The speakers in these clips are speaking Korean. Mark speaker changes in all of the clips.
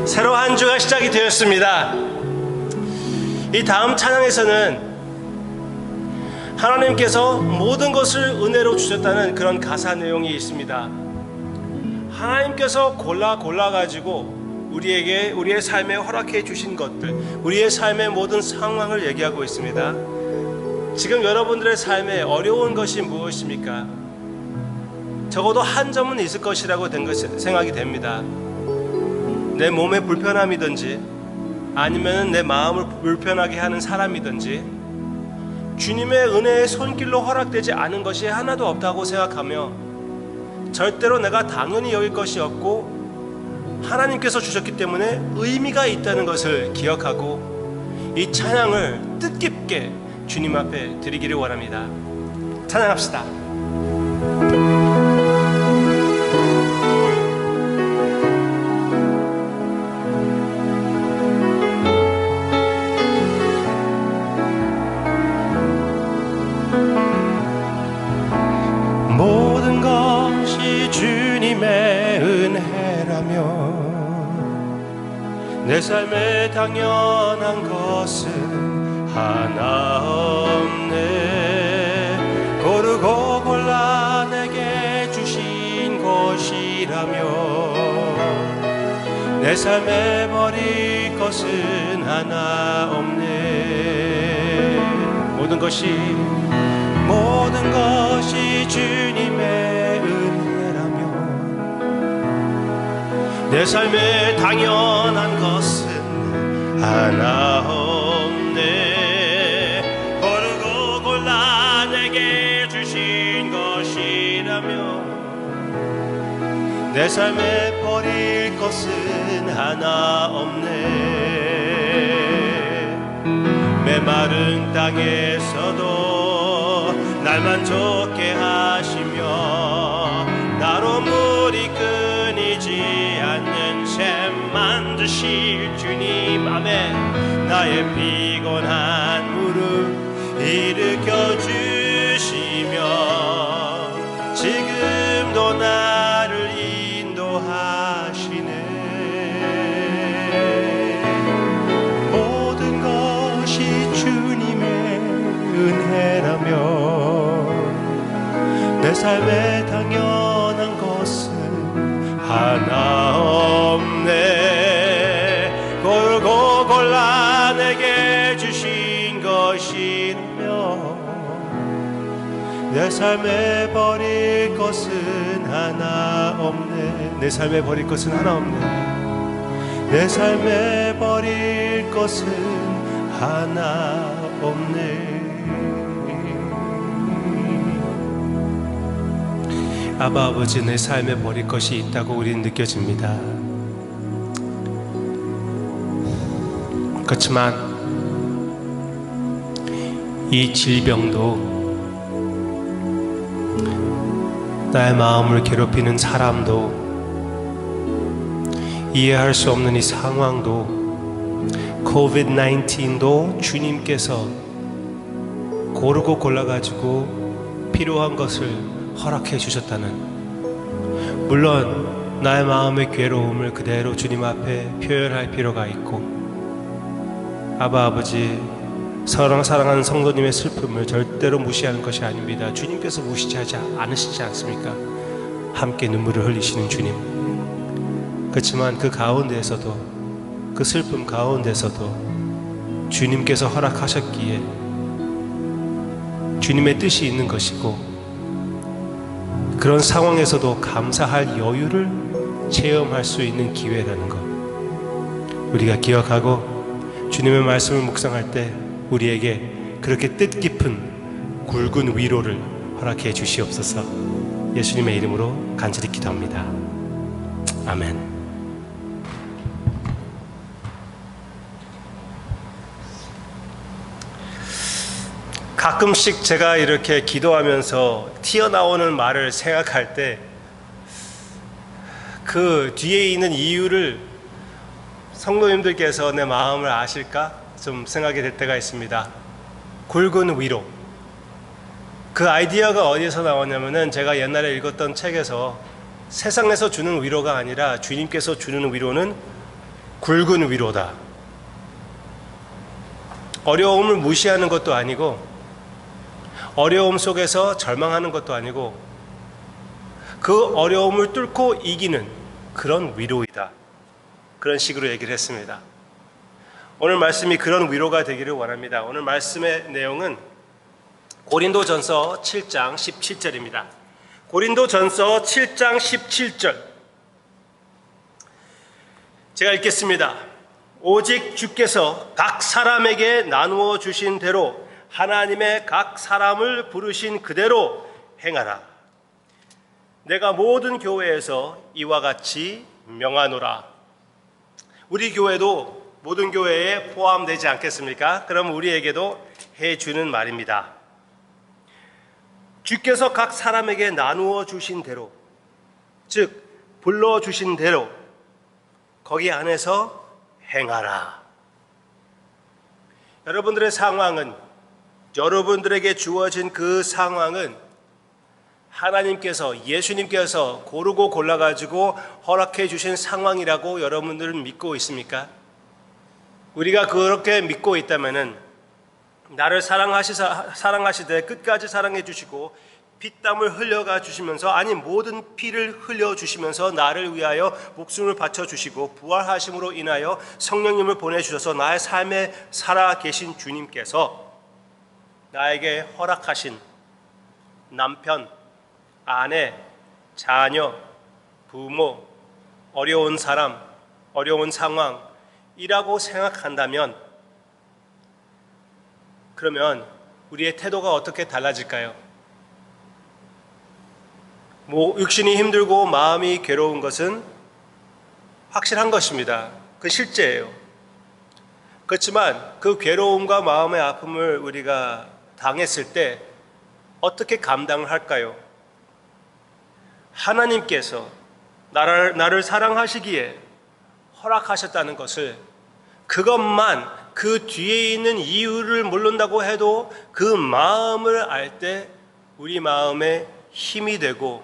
Speaker 1: 새로 한 주가 시작이 되었습니다. 이 다음 찬양에서는 하나님께서 모든 것을 은혜로 주셨다는 그런 가사 내용이 있습니다. 하나님께서 골라가지고 우리에게 우리의 삶에 허락해 주신 것들, 우리의 삶의 모든 상황을 얘기하고 있습니다. 지금 여러분들의 삶에 어려운 것이 무엇입니까? 적어도 한 점은 있을 것이라고 생각이 됩니다. 내 몸의 불편함이든지 아니면 내 마음을 불편하게 하는 사람이든지 주님의 은혜의 손길로 허락되지 않은 것이 하나도 없다고 생각하며 절대로 내가 당연히 여길 것이 없고 하나님께서 주셨기 때문에 의미가 있다는 것을 기억하고 이 찬양을 뜻깊게 주님 앞에 드리기를 원합니다. 찬양합시다. 모든 것이 주님의 은혜라며 내 삶에 당연한 것은 하나 없네. 고르고 골라 내게 주신 것이라며 내 삶에 버릴 것은 하나 없네. 모든 것이 주님의 은혜라며 내 삶에 당연한 것은 하나 없네. 고르고 골라 내게 주신 것이라며 내 삶에 버릴 것은 하나 없네. 메마른 땅에서도 날 만족게 하시며 나로 물이 끊이지 않는 샘 만드실 주님. 아멘. 나의 피곤한 무릎 일으켜 주시며 지금도 나를 인도하시네. 모든 것이 주님의 은혜라며 내 삶에 당연한 것은 하나 없네. 고르고 골라 내게 주신 것이며 내 삶에 버릴 것은 하나 없네. 내 삶에 버릴 것은 하나 없네. 내 삶에 버릴 것은 하나 없네. 아바 아버지, 내 삶에 버릴 것이 있다고 우리는 느껴집니다. 그렇지만 이 질병도 나의 마음을 괴롭히는 사람도 이해할 수 없는 이 상황도 COVID-19도 주님께서 고르고 골라가지고 필요한 것을 허락해 주셨다는, 물론 나의 마음의 괴로움을 그대로 주님 앞에 표현할 필요가 있고 아바 아버지, 사랑하는 성도님의 슬픔을 절대로 무시하는 것이 아닙니다. 주님께서 무시하지 않으시지 않습니까? 함께 눈물을 흘리시는 주님. 그렇지만 그 가운데에서도, 그 슬픔 가운데서도 주님께서 허락하셨기에 주님의 뜻이 있는 것이고 그런 상황에서도 감사할 여유를 체험할 수 있는 기회라는 것, 우리가 기억하고 주님의 말씀을 묵상할 때 우리에게 그렇게 뜻깊은 굵은 위로를 허락해 주시옵소서. 예수님의 이름으로 간절히 기도합니다. 아멘. 가끔씩 제가 이렇게 기도하면서 튀어나오는 말을 생각할 때 그 뒤에 있는 이유를 성도님들께서 내 마음을 아실까 좀 생각이 될 때가 있습니다. 굵은 위로. 그 아이디어가 어디서 나왔냐면은 제가 옛날에 읽었던 책에서 세상에서 주는 위로가 아니라 주님께서 주는 위로는 굵은 위로다. 어려움을 무시하는 것도 아니고 어려움 속에서 절망하는 것도 아니고 그 어려움을 뚫고 이기는 그런 위로이다. 그런 식으로 얘기를 했습니다. 오늘 말씀이 그런 위로가 되기를 원합니다. 오늘 말씀의 내용은 고린도전서 7장 17절입니다. 고린도전서 7장 17절 제가 읽겠습니다. 오직 주께서 각 사람에게 나누어 주신 대로 하나님의 각 사람을 부르신 그대로 행하라. 내가 모든 교회에서 이와 같이 명하노라. 우리 교회도 모든 교회에 포함되지 않겠습니까? 그럼 우리에게도 해주는 말입니다. 주께서 각 사람에게 나누어 주신 대로, 즉 불러주신 대로 거기 안에서 행하라. 여러분들의 상황은, 여러분들에게 주어진 그 상황은 하나님께서, 예수님께서 고르고 골라가지고 허락해 주신 상황이라고 여러분들은 믿고 있습니까? 우리가 그렇게 믿고 있다면은 나를 사랑하시되 끝까지 사랑해 주시고 피땀을 흘려가 주시면서, 아니 모든 피를 흘려 주시면서 나를 위하여 목숨을 바쳐 주시고 부활하심으로 인하여 성령님을 보내주셔서 나의 삶에 살아 계신 주님께서 나에게 허락하신 남편, 아내, 자녀, 부모, 어려운 사람, 어려운 상황이라고 생각한다면 그러면 우리의 태도가 어떻게 달라질까요? 육신이 힘들고 마음이 괴로운 것은 확실한 것입니다. 그건 실제예요. 그렇지만 그 괴로움과 마음의 아픔을 우리가 당했을 때 어떻게 감당을 할까요? 하나님께서 나를 사랑하시기에 허락하셨다는 것을, 그것만, 그 뒤에 있는 이유를 모른다고 해도 그 마음을 알 때 우리 마음에 힘이 되고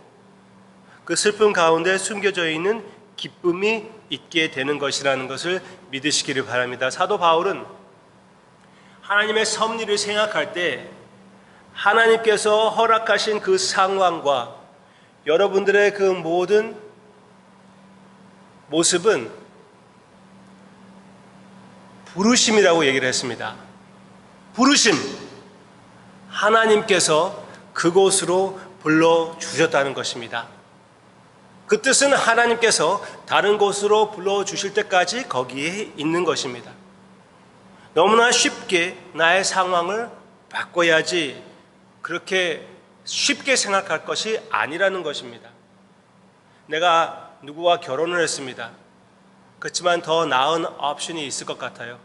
Speaker 1: 그 슬픔 가운데 숨겨져 있는 기쁨이 있게 되는 것이라는 것을 믿으시기를 바랍니다. 사도 바울은 하나님의 섭리를 생각할 때 하나님께서 허락하신 그 상황과 여러분들의 그 모든 모습은 부르심이라고 얘기를 했습니다. 부르심. 하나님께서 그곳으로 불러주셨다는 것입니다. 그 뜻은 하나님께서 다른 곳으로 불러주실 때까지 거기에 있는 것입니다. 너무나 쉽게 나의 상황을 바꿔야지 그렇게 쉽게 생각할 것이 아니라는 것입니다. 내가 누구와 결혼을 했습니다. 그렇지만 더 나은 옵션이 있을 것 같아요.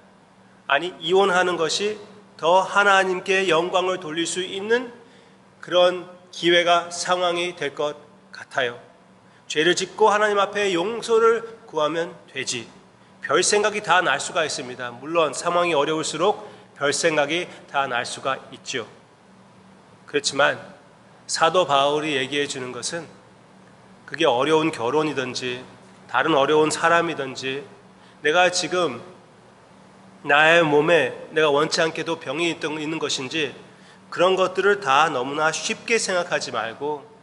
Speaker 1: 아니, 이혼하는 것이 더 하나님께 영광을 돌릴 수 있는 그런 기회가, 상황이 될 것 같아요. 죄를 짓고 하나님 앞에 용서를 구하면 되지. 별 생각이 다 날 수가 있습니다. 물론 상황이 어려울수록 별 생각이 다 날 수가 있죠. 그렇지만 사도 바울이 얘기해 주는 것은 그게 어려운 결혼이든지 다른 어려운 사람이든지 내가 지금 나의 몸에 내가 원치 않게도 병이 있는 것인지 그런 것들을 다 너무나 쉽게 생각하지 말고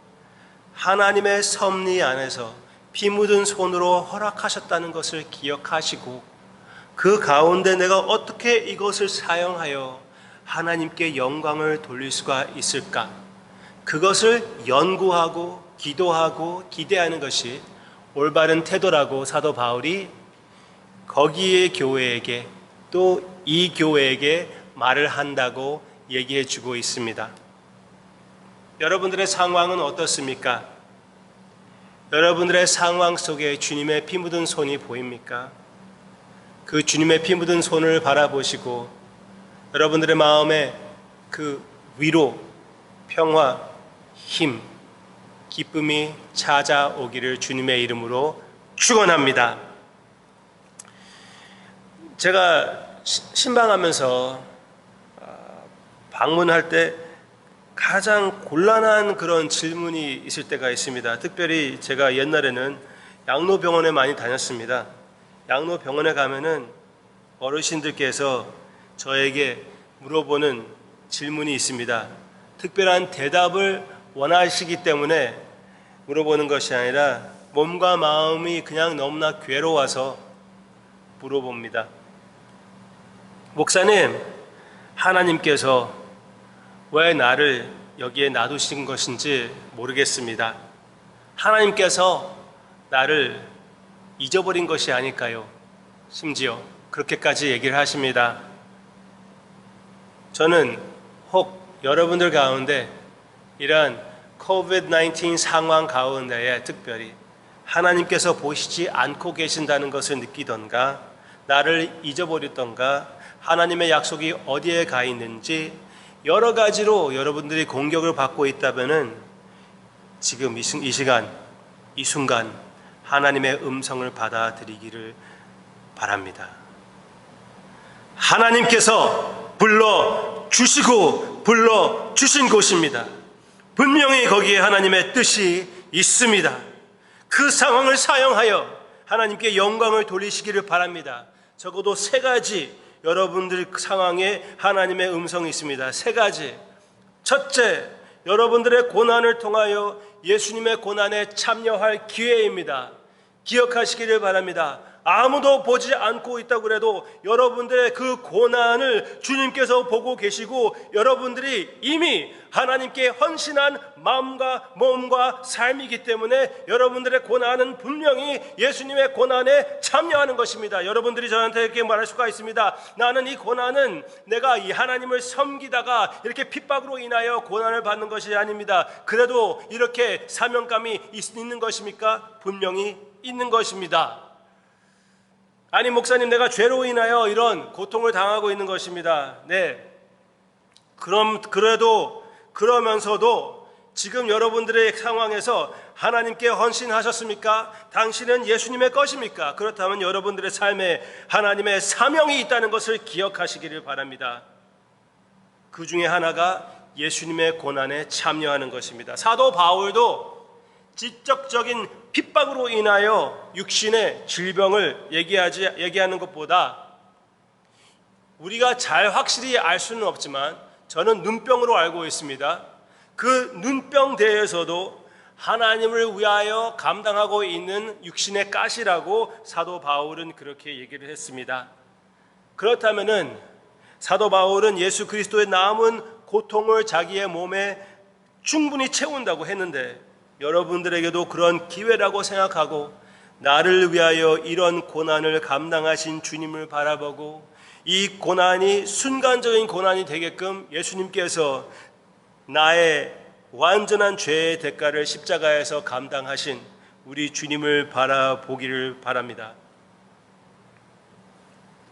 Speaker 1: 하나님의 섭리 안에서 피 묻은 손으로 허락하셨다는 것을 기억하시고 그 가운데 내가 어떻게 이것을 사용하여 하나님께 영광을 돌릴 수가 있을까? 그것을 연구하고 기도하고 기대하는 것이 올바른 태도라고 사도 바울이 거기의 교회에게 또 이 교회에게 말을 한다고 얘기해 주고 있습니다. 여러분들의 상황은 어떻습니까? 여러분들의 상황 속에 주님의 피 묻은 손이 보입니까? 그 주님의 피 묻은 손을 바라보시고 여러분들의 마음에 그 위로, 평화, 힘, 기쁨이 찾아오기를 주님의 이름으로 축원합니다. 제가 신방하면서 방문할 때 가장 곤란한 그런 질문이 있을 때가 있습니다. 특별히 제가 옛날에는 양로병원에 많이 다녔습니다. 양로병원에 가면은 어르신들께서 저에게 물어보는 질문이 있습니다. 특별한 대답을 원하시기 때문에 물어보는 것이 아니라 몸과 마음이 그냥 너무나 괴로워서 물어봅니다. 목사님, 하나님께서 왜 나를 여기에 놔두신 것인지 모르겠습니다. 하나님께서 나를 잊어버린 것이 아닐까요? 심지어 그렇게까지 얘기를 하십니다. 저는 혹 여러분들 가운데 이러한 COVID-19 상황 가운데에 특별히 하나님께서 보시지 않고 계신다는 것을 느끼던가, 나를 잊어버렸던가, 하나님의 약속이 어디에 가 있는지 여러 가지로 여러분들이 공격을 받고 있다면은 지금 이 시간, 이 순간 하나님의 음성을 받아들이기를 바랍니다. 하나님께서 불러주신 곳입니다. 분명히 거기에 하나님의 뜻이 있습니다. 그 상황을 사용하여 하나님께 영광을 돌리시기를 바랍니다. 적어도 3가지 여러분들 상황에 하나님의 음성이 있습니다. 3가지. 첫째, 여러분들의 고난을 통하여 예수님의 고난에 참여할 기회입니다. 기억하시기를 바랍니다. 아무도 보지 않고 있다고 해도 여러분들의 그 고난을 주님께서 보고 계시고, 여러분들이 이미 하나님께 헌신한 마음과 몸과 삶이기 때문에 여러분들의 고난은 분명히 예수님의 고난에 참여하는 것입니다. 여러분들이 저한테 이렇게 말할 수가 있습니다. 나는 이 고난은 내가 이 하나님을 섬기다가 이렇게 핍박으로 인하여 고난을 받는 것이 아닙니다. 그래도 이렇게 사명감이 있는 것입니까? 분명히 있는 것입니다. 아니 목사님, 내가 죄로 인하여 이런 고통을 당하고 있는 것입니다. 네. 그러면서도 지금 여러분들의 상황에서 하나님께 헌신하셨습니까? 당신은 예수님의 것입니까? 그렇다면 여러분들의 삶에 하나님의 사명이 있다는 것을 기억하시기를 바랍니다. 그 중에 하나가 예수님의 고난에 참여하는 것입니다. 사도 바울도 지적적인 핍박으로 인하여 육신의 질병을 얘기하는 것보다, 우리가 잘 확실히 알 수는 없지만 저는 눈병으로 알고 있습니다. 그 눈병 대에서도 하나님을 위하여 감당하고 있는 육신의 가시라고 사도 바울은 그렇게 얘기를 했습니다. 그렇다면은 사도 바울은 예수 그리스도의 남은 고통을 자기의 몸에 충분히 채운다고 했는데, 여러분들에게도 그런 기회라고 생각하고 나를 위하여 이런 고난을 감당하신 주님을 바라보고 이 고난이 순간적인 고난이 되게끔 예수님께서 나의 완전한 죄의 대가를 십자가에서 감당하신 우리 주님을 바라보기를 바랍니다.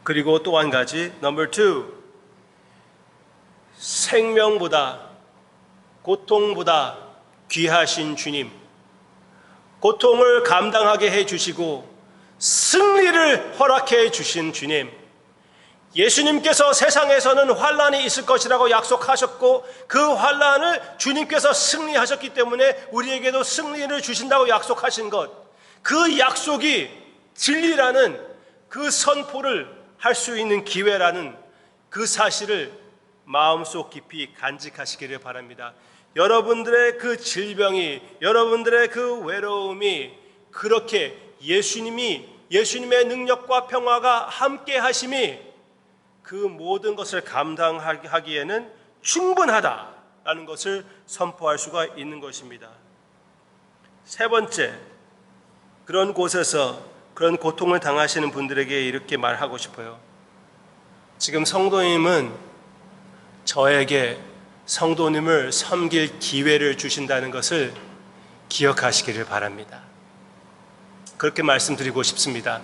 Speaker 1: 그리고 또 한 가지, 넘버 2, 생명보다 고통보다 귀하신 주님, 고통을 감당하게 해주시고 승리를 허락해 주신 주님, 예수님께서 세상에서는 환난이 있을 것이라고 약속하셨고 그 환난을 주님께서 승리하셨기 때문에 우리에게도 승리를 주신다고 약속하신 것, 그 약속이 진리라는 그 선포를 할 수 있는 기회라는 그 사실을 마음속 깊이 간직하시기를 바랍니다. 여러분들의 그 질병이, 여러분들의 그 외로움이 그렇게 예수님의 능력과 평화가 함께 하심이 그 모든 것을 감당하기에는 충분하다라는 것을 선포할 수가 있는 것입니다. 3번째, 그런 곳에서 그런 고통을 당하시는 분들에게 이렇게 말하고 싶어요. 지금 성도님은 저에게 성도님을 섬길 기회를 주신다는 것을 기억하시기를 바랍니다. 그렇게 말씀드리고 싶습니다.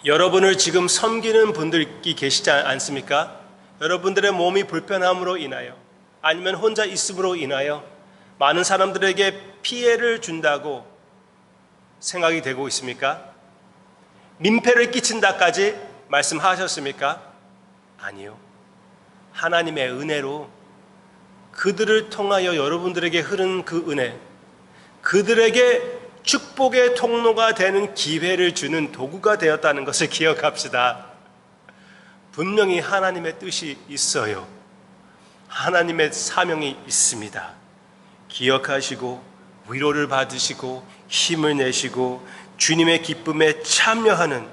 Speaker 1: 여러분을 지금 섬기는 분들이 계시지 않습니까? 여러분들의 몸이 불편함으로 인하여 아니면 혼자 있음으로 인하여 많은 사람들에게 피해를 준다고 생각이 되고 있습니까? 민폐를 끼친다까지 말씀하셨습니까? 아니요. 하나님의 은혜로 그들을 통하여 여러분들에게 흐른 그 은혜, 그들에게 축복의 통로가 되는 기회를 주는 도구가 되었다는 것을 기억합시다. 분명히 하나님의 뜻이 있어요. 하나님의 사명이 있습니다. 기억하시고 위로를 받으시고 힘을 내시고 주님의 기쁨에 참여하는,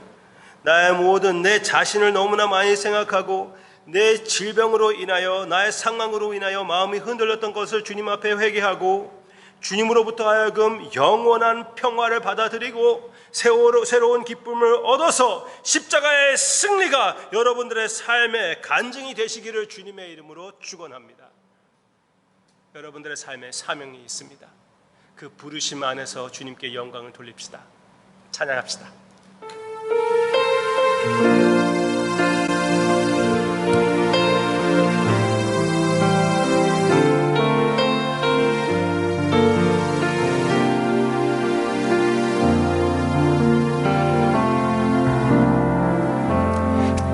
Speaker 1: 나의 모든 내 자신을 너무나 많이 생각하고 내 질병으로 인하여, 나의 상황으로 인하여 마음이 흔들렸던 것을 주님 앞에 회개하고 주님으로부터 하여금 영원한 평화를 받아들이고 새로운 기쁨을 얻어서 십자가의 승리가 여러분들의 삶의 간증이 되시기를 주님의 이름으로 축원합니다. 여러분들의 삶에 사명이 있습니다. 그 부르심 안에서 주님께 영광을 돌립시다. 찬양합시다.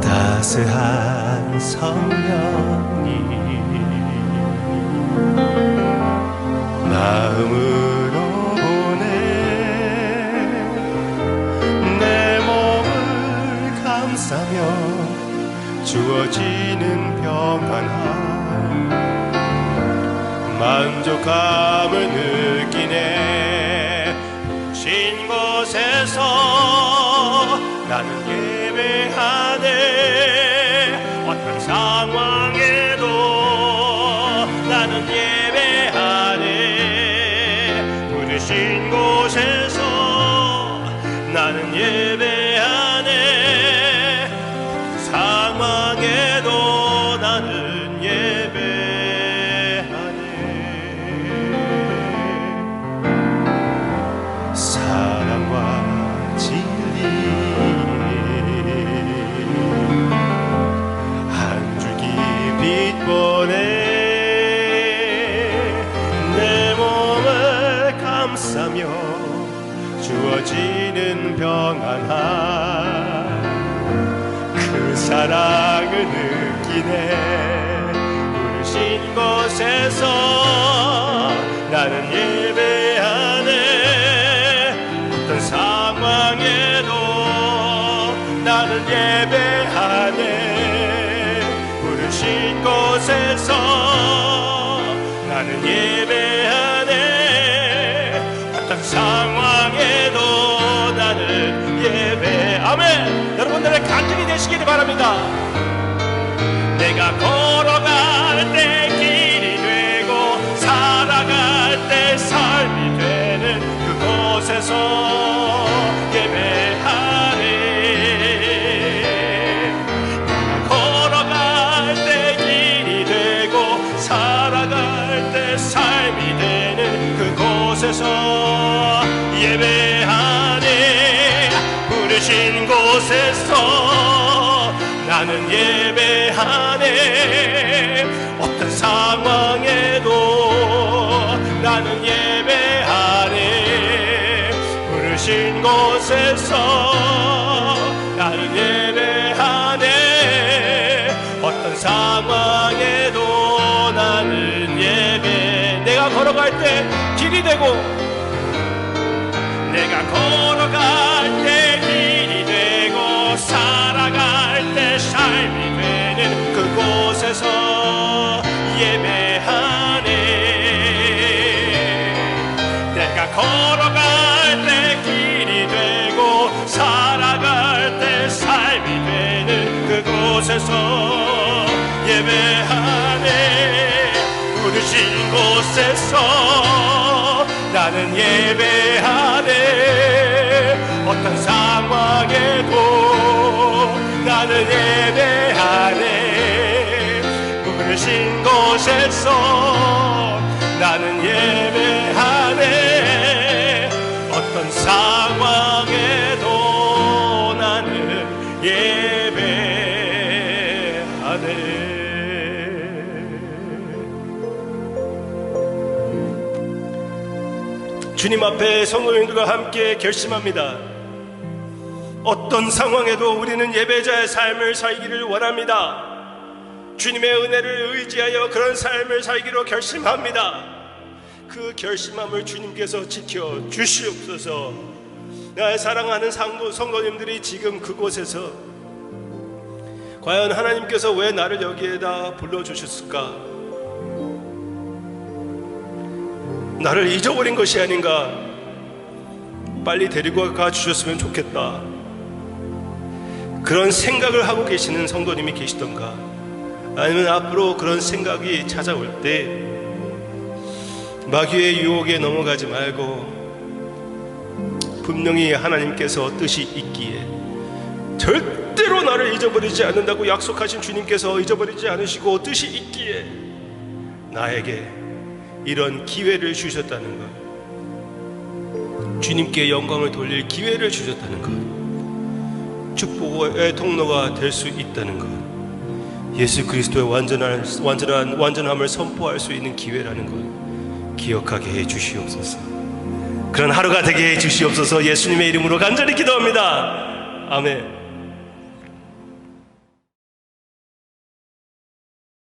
Speaker 1: 따스한 성령이 마음으로 보내 내 몸을 감싸며 주어지는 평안함 만족감을 느끼네. 신 곳에서 나는 예배하네. 어떤 상황에도 나는 예배하네. 부르신 곳에서 나는 예배하네. 상황에도 나는 예배하네. 사랑과 진리 한 줄기 빛 보내 내 몸을 감싸며 주어지는 평안함 그 사랑을 느끼네. 부르신 곳에서 나는 예배하네. 어떤 상황에도 나는 예배하네. 부르신 곳에서 나는 예배하네. 어떤 상황에도 나는 예배. 아멘. 여러분들의 간증이 되시기를 바랍니다. 내가 걸어갈 때 길이 되고 살아갈 때 삶이 되는 그곳에서 예배하네. 내가 걸어갈 때 길이 되고 살아갈 때 삶이 되는 그곳에서 예배하네. 부르신 곳에서 나는 예배하네. 어떤 상황에도 나는 예배하네. 부르신 곳에서 나는 예배하네. 어떤 상황에도 나는 예배. 내가 걸어갈 때 길이 되고 내가 걸어갈 때 길이 되고 살아갈 때 삶이 되는 그곳에서 예배하네. 내가 걸어갈 때 길이 되고 살아갈 때 삶이 되는 그곳에서 예배하네. 부르신 곳에서 나는 예배하네. 어떤 상황에도 나는 예배하네. 부르신 곳에서 나는 예배하네. 어떤 상황에도 나는 예배하네. 주님 앞에 성도님들과 함께 결심합니다. 어떤 상황에도 우리는 예배자의 삶을 살기를 원합니다. 주님의 은혜를 의지하여 그런 삶을 살기로 결심합니다. 그 결심함을 주님께서 지켜 주시옵소서. 나의 사랑하는 성도님들이 지금 그곳에서 과연 하나님께서 왜 나를 여기에다 불러주셨을까? 나를 잊어버린 것이 아닌가? 빨리 데리고 가 주셨으면 좋겠다. 그런 생각을 하고 계시는 성도님이 계시던가, 아니면 앞으로 그런 생각이 찾아올 때 마귀의 유혹에 넘어가지 말고 분명히 하나님께서 뜻이 있기에, 절대로 나를 잊어버리지 않는다고 약속하신 주님께서 잊어버리지 않으시고 뜻이 있기에 나에게 이런 기회를 주셨다는 것, 주님께 영광을 돌릴 기회를 주셨다는 것, 축복의 통로가 될 수 있다는 것, 예수 그리스도의 완전함을 선포할 수 있는 기회라는 것 기억하게 해 주시옵소서. 그런 하루가 되게 해 주시옵소서. 예수님의 이름으로 간절히 기도합니다. 아멘.